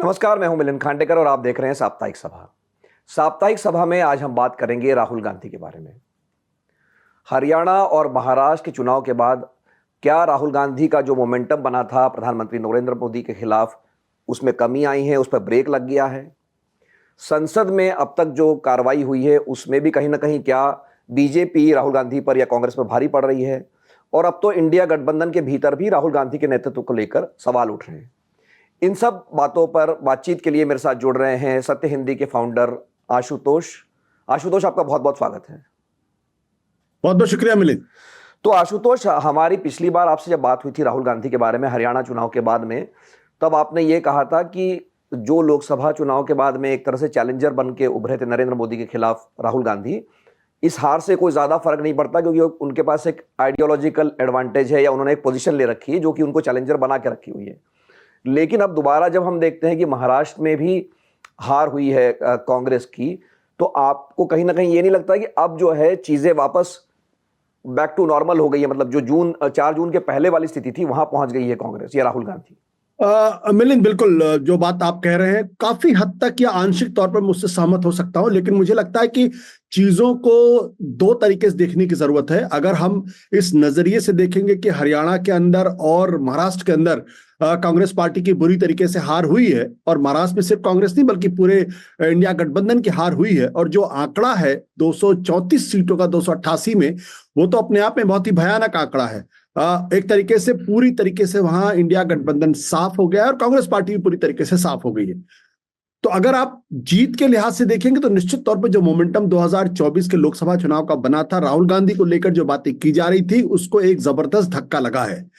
नमस्कार, मैं हूं मिलिंद खांडेकर और आप देख रहे हैं साप्ताहिक सभा। साप्ताहिक सभा में आज हम बात करेंगे राहुल गांधी के बारे में। हरियाणा और महाराष्ट्र के चुनाव के बाद क्या राहुल गांधी का जो मोमेंटम बना था प्रधानमंत्री नरेंद्र मोदी के खिलाफ, उसमें कमी आई है, उस पर ब्रेक लग गया है? संसद में अब तक जो कार्रवाई हुई है उसमें भी कहीं ना कहीं क्या बीजेपी राहुल गांधी पर या कांग्रेस पर भारी पड़ रही है? और अब तो इंडिया गठबंधन के भीतर भी राहुल गांधी के नेतृत्व को लेकर सवाल उठ रहे हैं। इन सब बातों पर बातचीत के लिए मेरे साथ जुड़ रहे हैं सत्य हिंदी के फाउंडर आशुतोष। आशुतोष, आपका बहुत बहुत स्वागत है। बहुत बहुत शुक्रिया मिलिंद। तो आशुतोष, हमारी पिछली बार आपसे जब बात हुई थी राहुल गांधी के बारे में हरियाणा चुनाव के बाद में, तब आपने ये कहा था कि जो लोकसभा चुनाव के बाद में एक तरह से चैलेंजर बन के उभरे थे नरेंद्र मोदी के खिलाफ राहुल गांधी, इस हार से कोई ज्यादा फर्क नहीं पड़ता क्योंकि उनके पास एक आइडियोलॉजिकल एडवांटेज है या उन्होंने एक पोजीशन ले रखी है जो कि उनको चैलेंजर बना के रखी हुई है। लेकिन अब दोबारा जब हम देखते हैं कि महाराष्ट्र में भी हार हुई है कांग्रेस की, तो आपको कहीं ना कहीं ये नहीं लगता कि अब जो है चीजें वापस बैक टू नॉर्मल हो गई है? मतलब जो 4 जून के पहले वाली स्थिति थी वहां पहुंच गई है कांग्रेस या राहुल गांधी? मिलिंद, बिल्कुल जो बात आप कह रहे हैं काफी हद तक या आंशिक तौर पर मुझसे सहमत हो सकता हूं, लेकिन मुझे लगता है कि चीजों को दो तरीके से देखने की जरूरत है। अगर हम इस नजरिए से देखेंगे कि हरियाणा के अंदर और महाराष्ट्र के अंदर कांग्रेस पार्टी की बुरी तरीके से हार हुई है, और महाराष्ट्र में सिर्फ कांग्रेस नहीं बल्कि पूरे इंडिया गठबंधन की हार हुई है, और जो आंकड़ा है 234 सीटों का 288 में, वो तो अपने आप में बहुत ही भयानक आंकड़ा है। एक तरीके से पूरी तरीके से वहां इंडिया गठबंधन साफ हो गया है और कांग्रेस पार्टी भी पूरी तरीके से साफ हो गई है। तो अगर आप जीत के लिहाज से देखेंगे तो निश्चित तौर पर जो मोमेंटम 2024 के लोकसभा चुनाव का बना था, राहुल गांधी को लेकर जो बातें की जा रही थी, उसको एक जबरदस्त धक्का लगा है।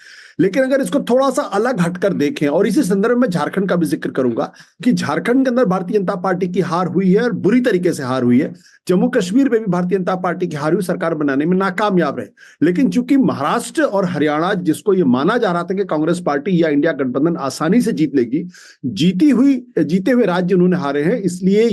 लेकिन अगर इसको थोड़ा सा अलग हटकर देखें, और इसी संदर्भ में झारखंड का भी जिक्र करूंगा कि झारखंड के अंदर भारतीय जनता पार्टी की हार हुई है और बुरी तरीके से हार हुई है। जम्मू कश्मीर में भी भारतीय जनता पार्टी की हार हुई, सरकार बनाने में नाकामयाब रहे। लेकिन चूंकि महाराष्ट्र और हरियाणा, जिसको ये माना जा रहा था कि कांग्रेस पार्टी या इंडिया गठबंधन आसानी से जीत लेगी, जीते हुए राज्य उन्होंने हारे हैं। इसलिए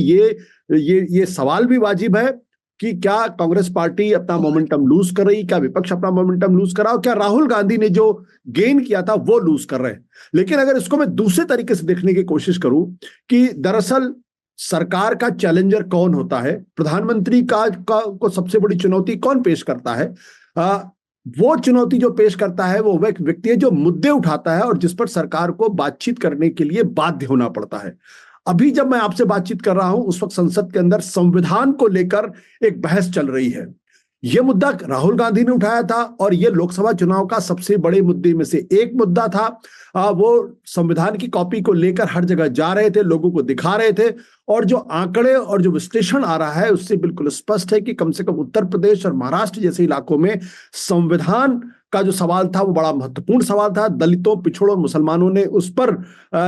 ये सवाल भी वाजिब है कि क्या कांग्रेस पार्टी अपना मोमेंटम लूज कर रही, क्या विपक्ष अपना मोमेंटम लूज कर रहा, और क्या राहुल गांधी ने जो गेन किया था वो लूज कर रहे हैं। लेकिन अगर इसको मैं दूसरे तरीके से देखने की कोशिश करूं कि दरअसल सरकार का चैलेंजर कौन होता है, प्रधानमंत्री को सबसे बड़ी चुनौती कौन पेश करता है, वो चुनौती जो पेश करता है वो एक व्यक्ति है जो मुद्दे उठाता है और जिस पर सरकार को बातचीत करने के लिए बाध्य होना पड़ता है। अभी जब मैं आपसे बातचीत कर रहा हूं, उस वक्त संसद के अंदर संविधान को लेकर एक बहस चल रही है। यह मुद्दा राहुल गांधी ने उठाया था और यह लोकसभा चुनाव का सबसे बड़े मुद्दे में से एक मुद्दा था। वो संविधान की कॉपी को लेकर हर जगह जा रहे थे, लोगों को दिखा रहे थे, और जो आंकड़े और जो विश्लेषण आ रहा है उससे बिल्कुल स्पष्ट है कि कम से कम उत्तर प्रदेश और महाराष्ट्र जैसे इलाकों में संविधान का जो सवाल था वो बड़ा महत्वपूर्ण सवाल था। दलितों, पिछड़ों, मुसलमानों ने उस पर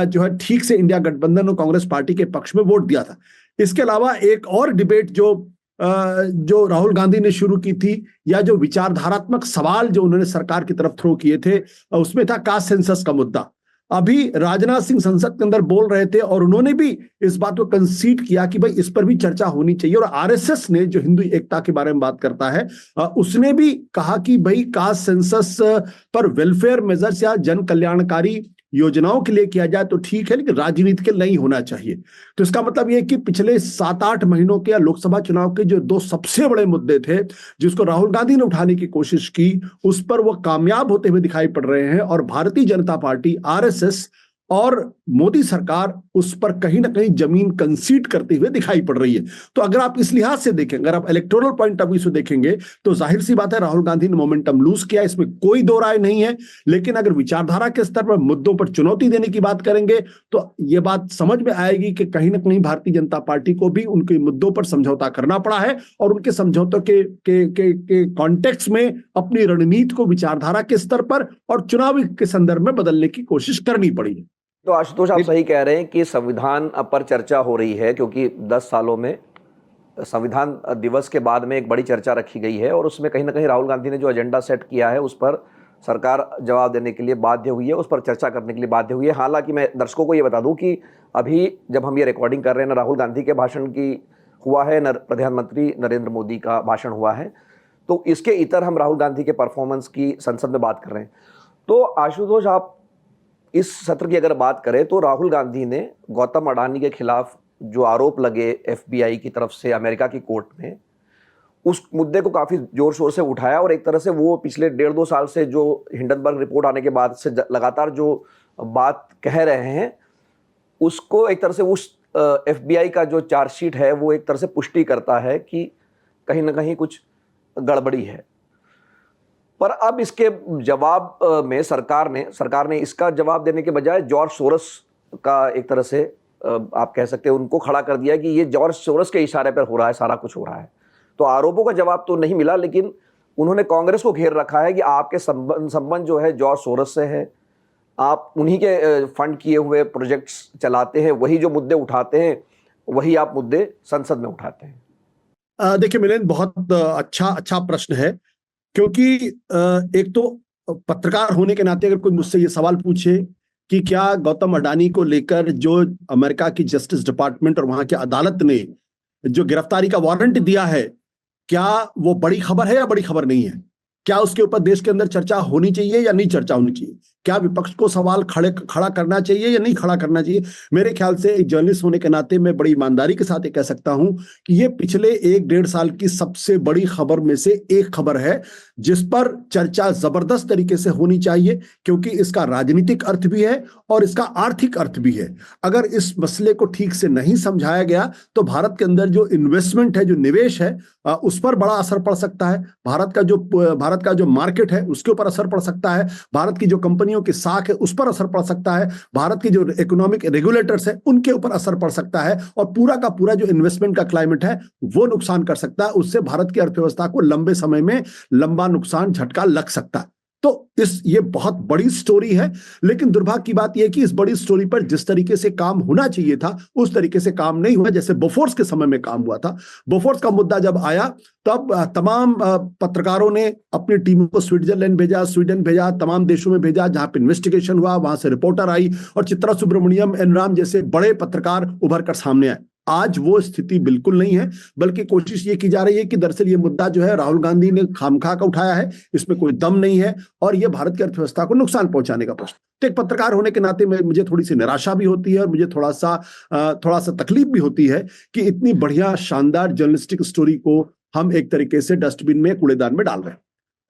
जो है ठीक से इंडिया गठबंधन और कांग्रेस पार्टी के पक्ष में वोट दिया था। इसके अलावा एक और डिबेट जो राहुल गांधी ने शुरू की थी, या जो विचारधारात्मक सवाल जो उन्होंने सरकार की तरफ थ्रो किए थे, उसमें था कास्ट सेंसस का मुद्दा। अभी राजनाथ सिंह संसद के अंदर बोल रहे थे और उन्होंने भी इस बात को कंसीड किया कि भाई इस पर भी चर्चा होनी चाहिए। और आरएसएस ने, जो हिंदू एकता के बारे में बात करता है, उसने भी कहा कि भाई कास्ट सेंसस पर वेलफेयर मेजर्स या जन कल्याणकारी योजनाओं के लिए किया जाए तो ठीक है, लेकिन राजनीति के नहीं होना चाहिए। तो इसका मतलब यह कि पिछले 7-8 महीनों के या लोकसभा चुनाव के जो 2 सबसे बड़े मुद्दे थे जिसको राहुल गांधी ने उठाने की कोशिश की, उस पर वो कामयाब होते हुए दिखाई पड़ रहे हैं। और भारतीय जनता पार्टी, आरएसएस और मोदी सरकार उस पर कहीं ना कहीं जमीन कंसीड करते हुए दिखाई पड़ रही है। तो अगर आप इस लिहाज से देखें, अगर आप इलेक्टोरल पॉइंट ऑफ व्यू से देखेंगे, तो जाहिर सी बात है राहुल गांधी ने मोमेंटम लूज किया, इसमें कोई दो राय नहीं है। लेकिन अगर विचारधारा के स्तर पर मुद्दों पर चुनौती देने की बात करेंगे तो यह बात समझ में आएगी कि कहीं ना कहीं भारतीय जनता पार्टी को भी उनके मुद्दों पर समझौता करना पड़ा है और उनके समझौतों के कॉन्टेक्स्ट में अपनी रणनीति को विचारधारा के स्तर पर और चुनाव के संदर्भ में बदलने की कोशिश करनी पड़ी है। तो आशुतोष, आप सही कह रहे हैं कि संविधान पर चर्चा हो रही है क्योंकि 10 सालों में संविधान दिवस के बाद में एक बड़ी चर्चा रखी गई है और उसमें कहीं ना कहीं राहुल गांधी ने जो एजेंडा सेट किया है उस पर सरकार जवाब देने के लिए बाध्य हुई है, उस पर चर्चा करने के लिए बाध्य हुई है। हालांकि मैं दर्शकों को ये बता दूं कि अभी जब हम ये रिकॉर्डिंग कर रहे हैं ना, राहुल गांधी के भाषण की हुआ है, न प्रधानमंत्री नरेंद्र मोदी का भाषण हुआ है, तो इसके इतर हम राहुल गांधी के परफॉर्मेंस की संसद में बात कर रहे हैं। तो आशुतोष, आप इस सत्र की अगर बात करें तो राहुल गांधी ने गौतम अडानी के खिलाफ जो आरोप लगे एफबीआई की तरफ से अमेरिका की कोर्ट में, उस मुद्दे को काफी जोर शोर से उठाया और एक तरह से वो पिछले 1.5-2 साल से जो हिंडनबर्ग रिपोर्ट आने के बाद से लगातार जो बात कह रहे हैं, उसको एक तरह से उस एफबीआई का जो चार्जशीट है वो एक तरह से पुष्टि करता है कि कहीं ना कहीं कुछ गड़बड़ी है। पर अब इसके जवाब में सरकार ने इसका जवाब देने के बजाय जॉर्ज सोरस का एक तरह से आप कह सकते हैं उनको खड़ा कर दिया कि ये जॉर्ज सोरस के इशारे पर हो रहा है, सारा कुछ हो रहा है। तो आरोपों का जवाब तो नहीं मिला, लेकिन उन्होंने कांग्रेस को घेर रखा है कि आपके संबंध जो है जॉर्ज सोरस से है, आप उन्हीं के फंड किए हुए प्रोजेक्ट्स चलाते हैं, वही जो मुद्दे उठाते हैं वही आप मुद्दे संसद में उठाते हैं। देखिए मिलिंद, बहुत अच्छा प्रश्न है, क्योंकि एक तो पत्रकार होने के नाते अगर कोई मुझसे ये सवाल पूछे कि क्या गौतम अडानी को लेकर जो अमेरिका की जस्टिस डिपार्टमेंट और वहां की अदालत ने जो गिरफ्तारी का वारंट दिया है, क्या वो बड़ी खबर है या बड़ी खबर नहीं है, क्या उसके ऊपर देश के अंदर चर्चा होनी चाहिए या नहीं चर्चा होनी चाहिए, क्या विपक्ष को सवाल खड़ा करना चाहिए या नहीं खड़ा करना चाहिए। मेरे ख्याल से एक जर्नलिस्ट होने के नाते मैं बड़ी ईमानदारी के साथ ये कह सकता हूं कि ये पिछले 1-1.5 साल की सबसे बड़ी खबर में से एक खबर है जिस पर चर्चा जबरदस्त तरीके से होनी चाहिए, क्योंकि इसका राजनीतिक अर्थ भी है और इसका आर्थिक अर्थ भी है। अगर इस मसले को ठीक से नहीं समझाया गया तो भारत के अंदर जो इन्वेस्टमेंट है, जो निवेश है, उस पर बड़ा असर पड़ सकता है। भारत का जो मार्केट है उसके ऊपर असर पड़ सकता है, भारत की जो कंपनियों की साख है उस पर असर पड़ सकता है, भारत की जो इकोनॉमिक रेगुलेटर्स है उनके ऊपर असर पड़ सकता है, और पूरा का पूरा जो इन्वेस्टमेंट का क्लाइमेट है वो नुकसान कर सकता है। उससे भारत की अर्थव्यवस्था को लंबे समय में लंबा नुकसान, झटका लग सकता है। तो ये बहुत बड़ी स्टोरी है, लेकिन दुर्भाग्य की बात यह कि इस बड़ी स्टोरी पर जिस तरीके से काम होना चाहिए था उस तरीके से काम नहीं हुआ, जैसे बोफोर्स के समय में काम हुआ था। बोफोर्स का मुद्दा जब आया तब तमाम पत्रकारों ने अपनी टीमों को स्विट्जरलैंड भेजा, स्वीडन भेजा, तमाम देशों में भेजा जहां पर इन्वेस्टिगेशन हुआ, वहां से रिपोर्टर आई और चित्रा सुब्रमण्यम, एनराम जैसे बड़े पत्रकार उभर कर सामने आए। आज वो स्थिति बिल्कुल नहीं है, बल्कि कोशिश ये की जा रही है कि दरअसल ये मुद्दा जो है राहुल गांधी ने खामखा का उठाया है, इसमें कोई दम नहीं है और ये भारत की अर्थव्यवस्था को नुकसान पहुंचाने का प्रश्न। तो एक पत्रकार होने के नाते मुझे थोड़ी सी निराशा भी होती है और मुझे थोड़ा सा तकलीफ भी होती है कि इतनी बढ़िया शानदार जर्नलिस्टिक स्टोरी को हम एक तरीके से डस्टबिन में, कूड़ेदान में डाल रहे हैं।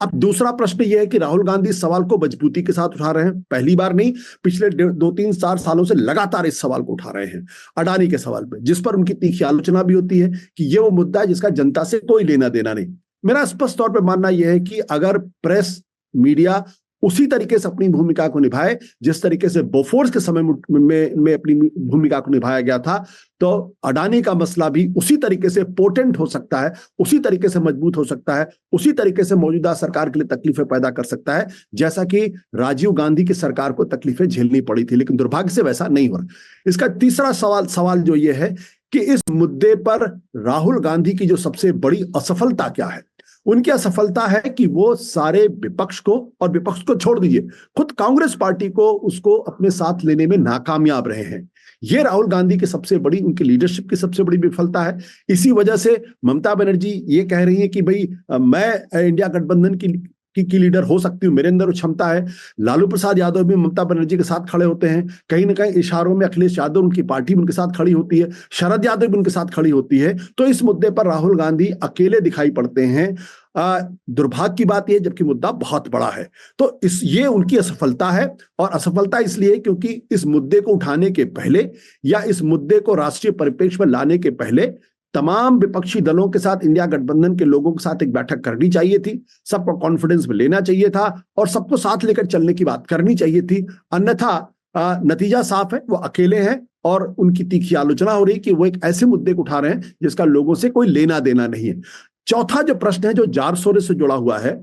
अब दूसरा प्रश्न यह है कि राहुल गांधी इस सवाल को मजबूती के साथ उठा रहे हैं, पहली बार नहीं, पिछले 2-3-4 सालों से लगातार इस सवाल को उठा रहे हैं, अडानी के सवाल पे, जिस पर उनकी तीखी आलोचना भी होती है कि ये वो मुद्दा है जिसका जनता से कोई लेना देना नहीं। मेरा स्पष्ट तौर पर मानना यह है कि अगर प्रेस, मीडिया उसी तरीके से अपनी भूमिका को निभाए जिस तरीके से बोफोर्स के समय में अपनी भूमिका को निभाया गया था, तो अडानी का मसला भी उसी तरीके से पोटेंट हो सकता है, उसी तरीके से मजबूत हो सकता है, उसी तरीके से मौजूदा सरकार के लिए तकलीफें पैदा कर सकता है जैसा कि राजीव गांधी की सरकार को तकलीफें झेलनी पड़ी थी। लेकिन दुर्भाग्य से वैसा नहीं हो रहा। इसका तीसरा सवाल जो ये है कि इस मुद्दे पर राहुल गांधी की जो सबसे बड़ी असफलता क्या है। उनकी असफलता है कि वो सारे विपक्ष को छोड़ दीजिए, खुद कांग्रेस पार्टी को उसको अपने साथ लेने में नाकामयाब रहे हैं। ये राहुल गांधी की सबसे बड़ी, उनकी लीडरशिप की सबसे बड़ी विफलता है। इसी वजह से ममता बनर्जी ये कह रही है कि भाई मैं इंडिया गठबंधन की लीडर हो सकती हूँ, मेरे अंदर वो क्षमता है। लालू प्रसाद यादव भी ममता बनर्जी के साथ खड़े होते हैं, कहीं ना कहीं इशारों में अखिलेश यादव, उनकी पार्टी उनके साथ खड़ी होती है, शरद यादव भी उनके साथ खड़ी होती है। तो इस मुद्दे पर राहुल गांधी अकेले दिखाई पड़ते हैं। दुर्भाग्य की बात यह, जबकि मुद्दा बहुत बड़ा है। तो ये उनकी असफलता है, और असफलता इसलिए क्योंकि इस मुद्दे को उठाने के पहले या इस मुद्दे को राष्ट्रीय परिप्रेक्ष्य में लाने के पहले तमाम विपक्षी दलों के साथ, इंडिया गठबंधन के लोगों के साथ एक बैठक करनी चाहिए थी, सबको कॉन्फिडेंस में लेना चाहिए था और सबको साथ लेकर चलने की बात करनी चाहिए थी। अन्यथा नतीजा साफ है, वो अकेले हैं और उनकी तीखी आलोचना हो रही कि वो एक ऐसे मुद्दे को उठा रहे हैं जिसका लोगों से कोई लेना देना नहीं है। चौथा जो प्रश्न है जो जॉर्ज सोरोस से जुड़ा हुआ है,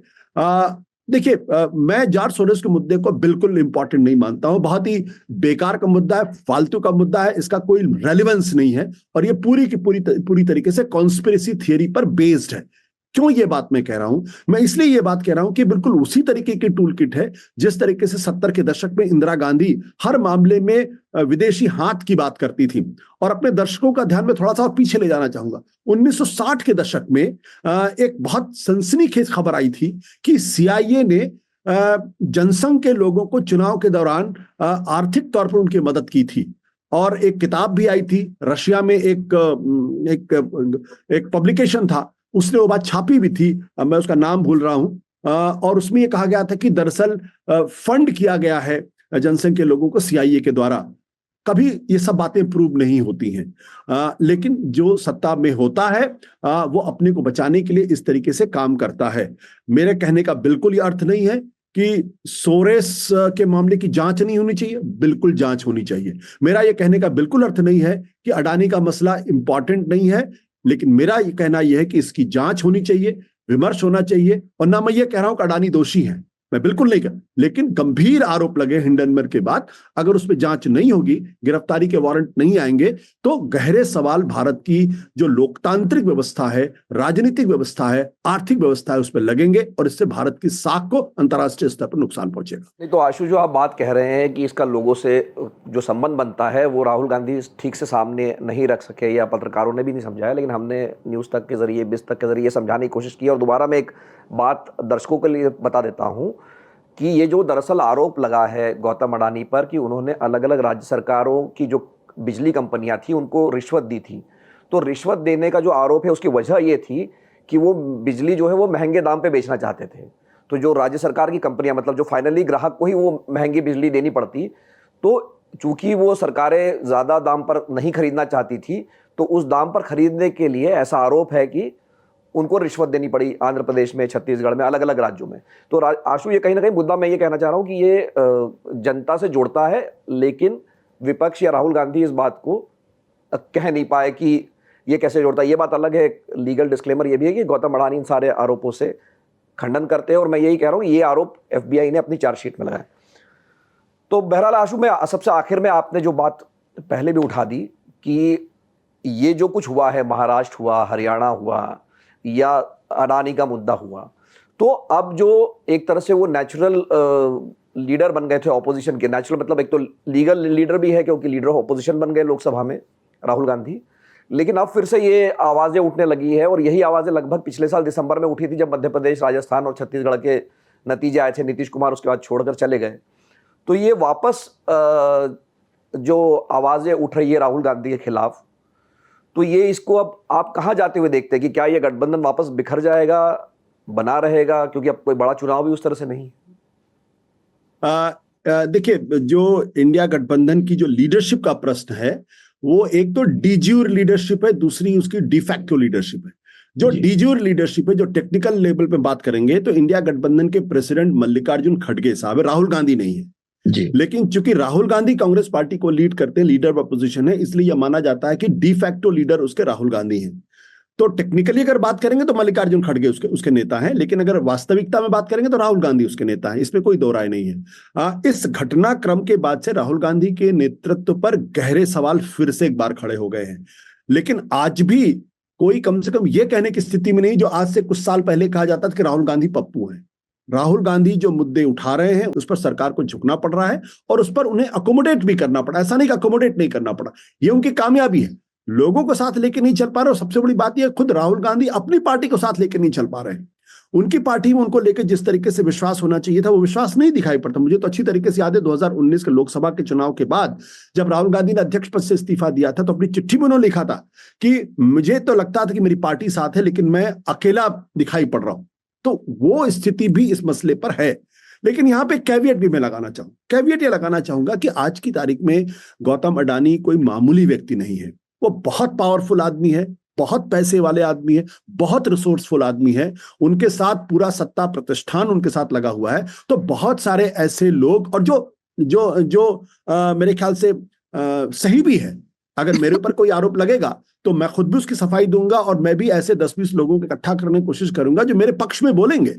देखिए मैं जॉर्ज सोरोस के मुद्दे को बिल्कुल इंपॉर्टेंट नहीं मानता हूं। बहुत ही बेकार का मुद्दा है, फालतू का मुद्दा है, इसका कोई रेलेवेंस नहीं है और ये पूरी की पूरी तरीके से कॉन्स्पिरेसी थियरी पर बेस्ड है। क्यों ये बात मैं कह रहा हूं? मैं इसलिए ये बात कह रहा हूं कि बिल्कुल उसी तरीके की टूल किट है जिस तरीके से 70 के दशक में इंदिरा गांधी हर मामले में विदेशी हाथ की बात करती थी। और अपने दर्शकों का ध्यान में थोड़ा सा और पीछे ले जाना चाहूंगा। 1960 के दशक में एक बहुत सनसनीखेज खबर आई थी कि CIA ने जनसंघ के लोगों को चुनाव के दौरान आर्थिक तौर पर उनकी मदद की थी। और एक किताब भी आई थी, रशिया में एक पब्लिकेशन था, उसने वो बात छापी भी थी, मैं उसका नाम भूल रहा हूं। और उसमें ये कहा गया था कि दरअसल फंड किया गया है जनसंघ के लोगों को सीआईए के द्वारा। कभी ये सब बातें प्रूव नहीं होती हैं, लेकिन जो सत्ता में होता है वो अपने को बचाने के लिए इस तरीके से काम करता है। मेरे कहने का बिल्कुल ये अर्थ नहीं है कि सोरेस के मामले की जांच नहीं होनी चाहिए, बिल्कुल जांच होनी चाहिए। मेरा यह कहने का बिल्कुल अर्थ नहीं है कि अडानी का मसला इंपॉर्टेंट नहीं है, लेकिन मेरा ये कहना यह है कि इसकी जांच होनी चाहिए, विमर्श होना चाहिए। और ना मैं ये कह रहा हूं कि अडानी दोषी है, मैं बिल्कुल नहीं कह, लेकिन गंभीर आरोप लगे हिंडनबर्ग के बाद, अगर उस पर जांच नहीं होगी, गिरफ्तारी के वारंट नहीं आएंगे, तो गहरे सवाल भारत की जो लोकतांत्रिक व्यवस्था है, राजनीतिक व्यवस्था है, आर्थिक व्यवस्था है, उस पर लगेंगे और इससे भारत की साख को अंतर्राष्ट्रीय स्तर पर नुकसान पहुंचेगा। नहीं तो आशु, जो आप बात कह रहे हैं कि इसका लोगों से जो संबंध बनता है वो राहुल गांधी ठीक से सामने नहीं रख सके या पत्रकारों ने भी नहीं समझाया, लेकिन हमने न्यूज़ तक के जरिए, बिज तक के जरिए समझाने की कोशिश की। और दोबारा मैं एक बात दर्शकों के लिए बता देता हूं कि ये जो दरअसल आरोप लगा है गौतम अडानी पर कि उन्होंने अलग अलग राज्य सरकारों की जो बिजली कंपनियां थी उनको रिश्वत दी थी, तो रिश्वत देने का जो आरोप है उसकी वजह ये थी कि वो बिजली जो है वो महंगे दाम पे बेचना चाहते थे। तो जो राज्य सरकार की कंपनियां, मतलब जो फाइनली ग्राहक को ही वो महंगी बिजली देनी पड़ती, तो चूंकि वो सरकारें ज़्यादा दाम पर नहीं खरीदना चाहती थी, तो उस दाम पर खरीदने के लिए ऐसा आरोप है कि उनको रिश्वत देनी पड़ी आंध्र प्रदेश में, छत्तीसगढ़ में, अलग अलग राज्यों में। तो आशु, ये कहीं ना कहीं मुद्दा मैं ये कहना चाह रहा हूँ कि ये जनता से जुड़ता है, लेकिन विपक्ष या राहुल गांधी इस बात को कह नहीं पाए कि ये कैसे जोड़ता है। ये बात अलग है, लीगल डिस्क्लेमर ये भी है कि गौतम अडानी इन सारे आरोपों से खंडन करते हैं, और मैं यही कह रहा हूँ ये आरोप एफबीआई ने अपनी चार्जशीट में लगाया। तो बहरहाल आशु, में सबसे आखिर में आपने जो बात पहले भी उठा दी कि ये जो कुछ हुआ है, महाराष्ट्र हुआ, हरियाणा हुआ या अडानी का मुद्दा हुआ, तो अब जो एक तरह से वो नेचुरल लीडर बन गए थे ऑपोजिशन के, नेचुरल मतलब एक तो लीगल लीडर भी है क्योंकि लीडर ऑफ ऑपोजिशन बन गए लोकसभा में राहुल गांधी, लेकिन अब फिर से ये आवाजें उठने लगी है। और यही आवाजें लगभग पिछले साल दिसंबर में उठी थी जब मध्य प्रदेश, राजस्थान और छत्तीसगढ़ के नतीजे आए थे, नीतीश कुमार उसके बाद छोड़कर चले गए। तो ये वापस जो आवाजें उठ रही है राहुल गांधी के खिलाफ, तो ये इसको अब आप कहां जाते हुए देखते हैं कि क्या ये गठबंधन वापस बिखर जाएगा, बना रहेगा, क्योंकि अब कोई बड़ा चुनाव भी उस तरह से नहीं। देखिए, जो इंडिया गठबंधन की जो लीडरशिप का प्रश्न है, वो एक तो डीज्यूर लीडरशिप है, दूसरी उसकी डिफैक्टो लीडरशिप है। जो डीज्यूर लीडरशिप है, जो टेक्निकल लेवल पे बात करेंगे, तो इंडिया गठबंधन के प्रेसिडेंट मल्लिकार्जुन खड़गे साहब है, राहुल गांधी नहीं है जी। लेकिन चूंकि राहुल गांधी कांग्रेस पार्टी को लीड करते हैं, लीडर ऑफ अपोजिशन है, इसलिए यह माना जाता है कि डिफैक्टो लीडर उसके राहुल गांधी हैं। तो टेक्निकली अगर बात करेंगे तो मल्लिकार्जुन खड़गे उसके नेता हैं, लेकिन अगर वास्तविकता में बात करेंगे तो राहुल गांधी उसके नेता हैं, इसमें कोई दो राय नहीं है। इस घटनाक्रम के बाद से राहुल गांधी के नेतृत्व पर गहरे सवाल फिर से एक बार खड़े हो गए हैं। लेकिन आज भी कोई कम से कम यह कहने की स्थिति में नहीं, जो आज से कुछ साल पहले कहा जाता था कि राहुल गांधी पप्पू है। राहुल गांधी जो मुद्दे उठा रहे हैं उस पर सरकार को झुकना पड़ रहा है और उस पर उन्हें अकोमोडेट भी करना पड़ा। ऐसा नहीं कि अकोमोडेट नहीं करना पड़ा, ये उनकी कामयाबी है। लोगों को साथ लेके नहीं चल पा रहे, और सबसे बड़ी बात यह, खुद राहुल गांधी अपनी पार्टी को साथ लेके नहीं चल पा रहे हैं। उनकी पार्टी में उनको लेकर जिस तरीके से विश्वास होना चाहिए था, वो विश्वास नहीं दिखाई पड़ता। मुझे तो अच्छी तरीके से याद है 2019 के लोकसभा के चुनाव के बाद जब राहुल गांधी ने अध्यक्ष पद से इस्तीफा दिया था, तो अपनी चिट्ठी में उन्होंने लिखा था कि मुझे तो लगता था कि मेरी पार्टी साथ है, लेकिन मैं अकेला दिखाई पड़ रहा हूं। तो वो स्थिति भी इस मसले पर है। लेकिन यहां पे कैवियट भी मैं कैवियट ये लगाना चाहूंगा कि आज की तारीख में गौतम अडानी कोई मामूली व्यक्ति नहीं है। वो बहुत पावरफुल आदमी है, बहुत पैसे वाले आदमी है, बहुत रिसोर्सफुल आदमी है। उनके साथ पूरा सत्ता प्रतिष्ठान उनके साथ लगा हुआ है। तो बहुत सारे ऐसे लोग, और जो मेरे ख्याल से सही भी है, अगर मेरे ऊपर कोई आरोप लगेगा तो मैं खुद भी उसकी सफाई दूंगा, और मैं भी ऐसे 10-20 लोगों को इकट्ठा करने की कोशिश करूंगा जो मेरे पक्ष में बोलेंगे,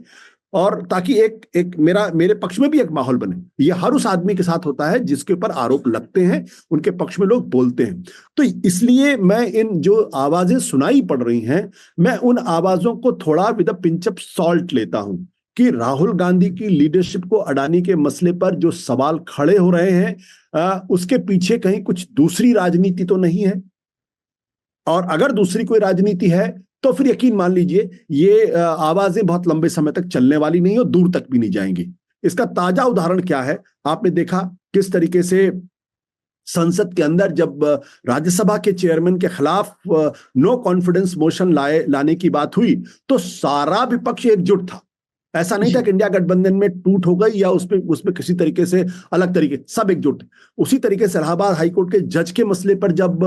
और ताकि एक मेरे पक्ष में भी एक माहौल बने। ये हर उस आदमी के साथ होता है जिसके ऊपर आरोप लगते हैं, उनके पक्ष में लोग बोलते हैं। तो इसलिए मैं इन जो आवाजें सुनाई पड़ रही हैं, मैं उन आवाजों को थोड़ा with a pinch of salt लेता हूं कि राहुल गांधी की लीडरशिप को, अडानी के मसले पर जो सवाल खड़े हो रहे हैं, उसके पीछे कहीं कुछ दूसरी राजनीति तो नहीं है। और अगर दूसरी कोई राजनीति है तो फिर यकीन मान लीजिए ये आवाजें बहुत लंबे समय तक चलने वाली नहीं और दूर तक भी नहीं जाएंगी। इसका ताजा उदाहरण क्या है? आपने देखा किस तरीके से संसद के अंदर जब राज्यसभा के चेयरमैन के खिलाफ नो कॉन्फिडेंस मोशन लाने की बात हुई तो सारा विपक्ष एकजुट था। ऐसा नहीं था कि इंडिया गठबंधन में टूट हो गई या उसमें किसी तरीके से अलग तरीके, सब एकजुट। उसी तरीके से इलाहाबाद हाईकोर्ट के जज के मसले पर जब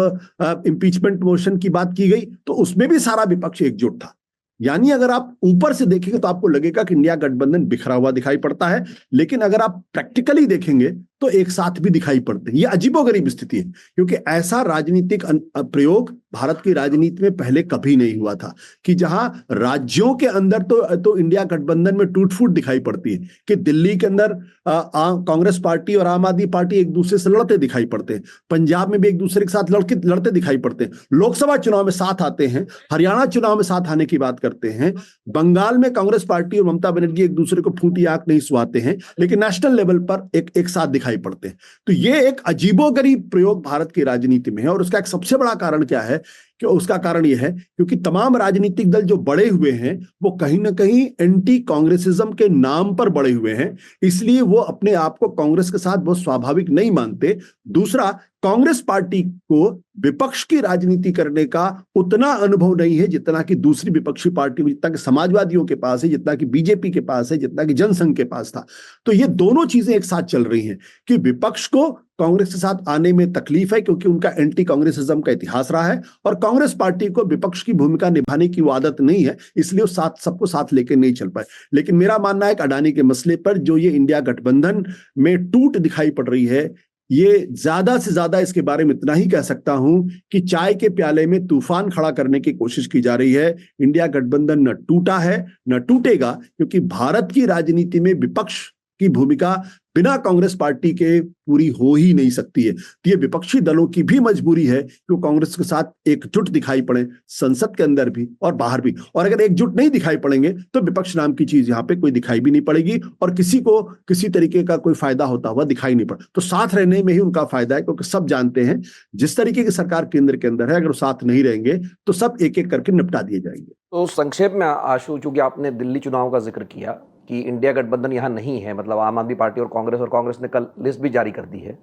इंपीचमेंट मोशन की बात की गई तो उसमें भी सारा विपक्ष एकजुट था। यानी अगर आप ऊपर से देखेंगे तो आपको लगेगा कि इंडिया गठबंधन बिखरा हुआ दिखाई पड़ता है, लेकिन अगर आप प्रैक्टिकली देखेंगे तो एक साथ भी दिखाई पड़ते हैं। ये अजीबोगरीब स्थिति है, क्योंकि ऐसा राजनीतिक प्रयोग भारत की राजनीति में पहले कभी नहीं हुआ था कि जहां राज्यों के अंदर तो इंडिया गठबंधन में टूट फूट दिखाई पड़ती है कि दिल्ली के अंदर कांग्रेस पार्टी और आम आदमी पार्टी एक दूसरे से लड़ते दिखाई पड़ते हैं, पंजाब में भी एक दूसरे के साथ लड़ते दिखाई पड़ते हैं, लोकसभा चुनाव में साथ आते हैं, हरियाणा चुनाव में साथ आने की बात करते हैं, बंगाल में कांग्रेस पार्टी और ममता बनर्जी एक दूसरे को फूटी आंख नहीं सुहाते हैं, लेकिन नेशनल लेवल पर एक साथ दिखाई पड़ते हैं। तो ये एक अजीबोगरीब प्रयोग भारत की राजनीति में है। और उसका एक सबसे बड़ा कारण क्या है? कि उसका कारण यह है क्योंकि तमाम राजनीतिक दल जो बड़े हुए हैं वो कहीं ना कहीं एंटी कांग्रेसिज्म के नाम पर बड़े हुए हैं, इसलिए वो अपने आप को कांग्रेस के साथ बहुत स्वाभाविक नहीं मानते। दूसरा, कांग्रेस पार्टी को विपक्ष की राजनीति करने का उतना अनुभव नहीं है जितना कि दूसरी विपक्षी पार्टी, जितना कि समाजवादियों के पास है, जितना कि बीजेपी के पास है, जितना कि जनसंघ के पास था। तो ये दोनों चीजें एक साथ चल रही हैं कि विपक्ष को कांग्रेस के साथ आने में तकलीफ है क्योंकि उनका एंटी कांग्रेसिज्म का इतिहास रहा है, और कांग्रेस पार्टी को विपक्ष की भूमिका निभाने की वो आदत नहीं है, इसलिए वो सबको साथ लेकर नहीं चल पाए। लेकिन मेरा मानना है कि अडानी के मसले पर जो ये इंडिया गठबंधन में टूट दिखाई पड़ रही है, ये ज्यादा से ज्यादा इसके बारे में इतना ही कह सकता हूं कि चाय के प्याले में तूफान खड़ा करने की कोशिश की जा रही है। इंडिया गठबंधन न टूटा है न टूटेगा, क्योंकि भारत की राजनीति में विपक्ष की भूमिका बिना कांग्रेस पार्टी के पूरी हो ही नहीं सकती है। तो ये विपक्षी दलों की भी मजबूरी है कि वो कांग्रेस के साथ एकजुट दिखाई पड़े, संसद के अंदर भी और बाहर भी। और अगर एकजुट नहीं दिखाई पड़ेंगे तो विपक्ष नाम की चीज यहाँ पे कोई दिखाई भी नहीं पड़ेगी और किसी को किसी तरीके का कोई फायदा होता हुआ दिखाई नहीं पड़ा। तो साथ रहने में ही उनका फायदा है, क्योंकि सब जानते हैं जिस तरीके की सरकार केंद्र के अंदर है, अगर वो साथ नहीं रहेंगे तो सब एक एक करके निपटा दिए जाएंगे। तो संक्षेप में आशु, चूंकि आपने दिल्ली चुनाव का जिक्र किया कि इंडिया गठबंधन यहाँ नहीं है, मतलब आम आदमी पार्टी और कांग्रेस ने कल लिस्ट भी जारी कर दी है,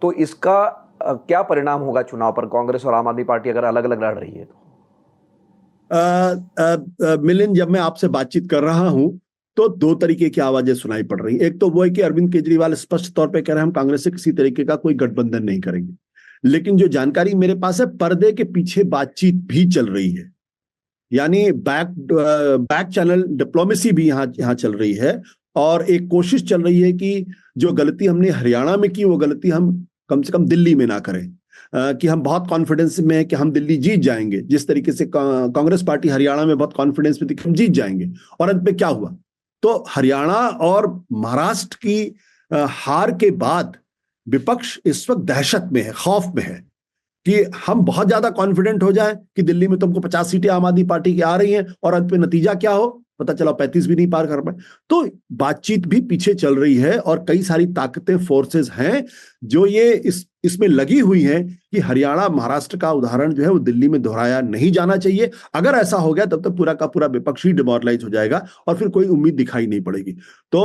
तो इसका क्या परिणाम होगा चुनाव पर? कांग्रेस और आम आदमी पार्टी अगर अलग अलग लड़ रही है तो? मिलिंद, जब मैं आपसे बातचीत कर रहा हूं तो दो तरीके की आवाजें सुनाई पड़ रही। एक तो वो है कि अरविंद केजरीवाल स्पष्ट तौर पे कह रहे हैं हम कांग्रेस से किसी तरीके का कोई गठबंधन नहीं करेंगे, लेकिन जो जानकारी मेरे पास है, पर्दे के पीछे बातचीत भी चल रही है, यानी बैक चैनल डिप्लोमेसी भी यहाँ चल रही है। और एक कोशिश चल रही है कि जो गलती हमने हरियाणा में की वो गलती हम कम से कम दिल्ली में ना करें, कि हम बहुत कॉन्फिडेंस में है कि हम दिल्ली जीत जाएंगे। जिस तरीके से कांग्रेस पार्टी हरियाणा में बहुत कॉन्फिडेंस में थी कि हम जीत जाएंगे, और अंत में क्या हुआ? तो हरियाणा और महाराष्ट्र की हार के बाद विपक्ष इस वक्त दहशत में है, खौफ में है कि हम बहुत ज्यादा कॉन्फिडेंट हो जाएं कि दिल्ली में तुमको 50 सीटें आम आदमी पार्टी की आ रही हैं और अंत में नतीजा क्या हो, पता चला 35 भी नहीं पार कर पाए। तो बातचीत भी पीछे चल रही है और कई सारी ताकतें, फोर्सेस हैं जो ये इसमें लगी हुई हैं कि हरियाणा महाराष्ट्र का उदाहरण जो है वो दिल्ली में दोहराया नहीं जाना चाहिए। अगर ऐसा हो गया तब तक पूरा का पूरा विपक्ष ही डिमोरलाइज हो जाएगा और फिर कोई उम्मीद दिखाई नहीं पड़ेगी। तो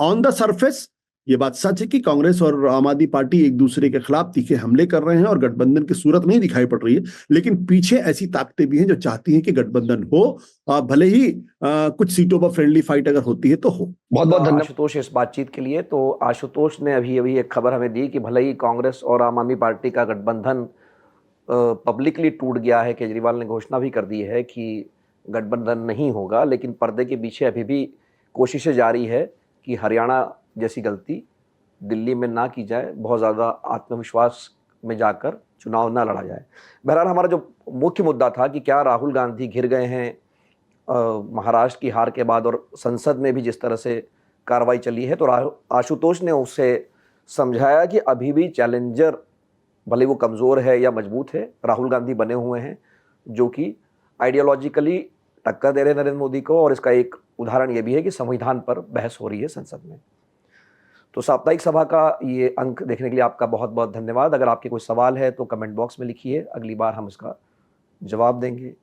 ऑन द सरफेस ये बात सच है कि कांग्रेस और आम आदमी पार्टी एक दूसरे के खिलाफ तीखे हमले कर रहे हैं और गठबंधन की सूरत नहीं दिखाई पड़ रही है, लेकिन पीछे ऐसी ताकतें भी हैं जो चाहती हैं कि गठबंधन हो, भले ही कुछ सीटों पर फ्रेंडली फाइट अगर होती है तो हो। बहुत बहुत धन्यवाद आशुतोष इस बातचीत के लिए। तो आशुतोष ने अभी अभी एक खबर हमें दी कि भले ही कांग्रेस और आम आदमी पार्टी का गठबंधन पब्लिकली टूट गया है, केजरीवाल ने घोषणा भी कर दी है कि गठबंधन नहीं होगा, लेकिन पर्दे के पीछे अभी भी कोशिशें जारी है कि हरियाणा जैसी गलती दिल्ली में ना की जाए, बहुत ज़्यादा आत्मविश्वास में जाकर चुनाव ना लड़ा जाए। बहरहाल हमारा जो मुख्य मुद्दा था कि क्या राहुल गांधी घिर गए हैं महाराष्ट्र की हार के बाद, और संसद में भी जिस तरह से कार्रवाई चली है, तो आशुतोष ने उससे समझाया कि अभी भी चैलेंजर, भले वो कमज़ोर है या मजबूत है, राहुल गांधी बने हुए हैं जो कि आइडियोलॉजिकली टक्कर दे रहे हैं नरेंद्र मोदी को। और इसका एक उदाहरण ये भी है कि संविधान पर बहस हो रही है संसद में। तो साप्ताहिक सभा का ये अंक देखने के लिए आपका बहुत बहुत धन्यवाद। अगर आपके कोई सवाल है तो कमेंट बॉक्स में लिखिए, अगली बार हम इसका जवाब देंगे।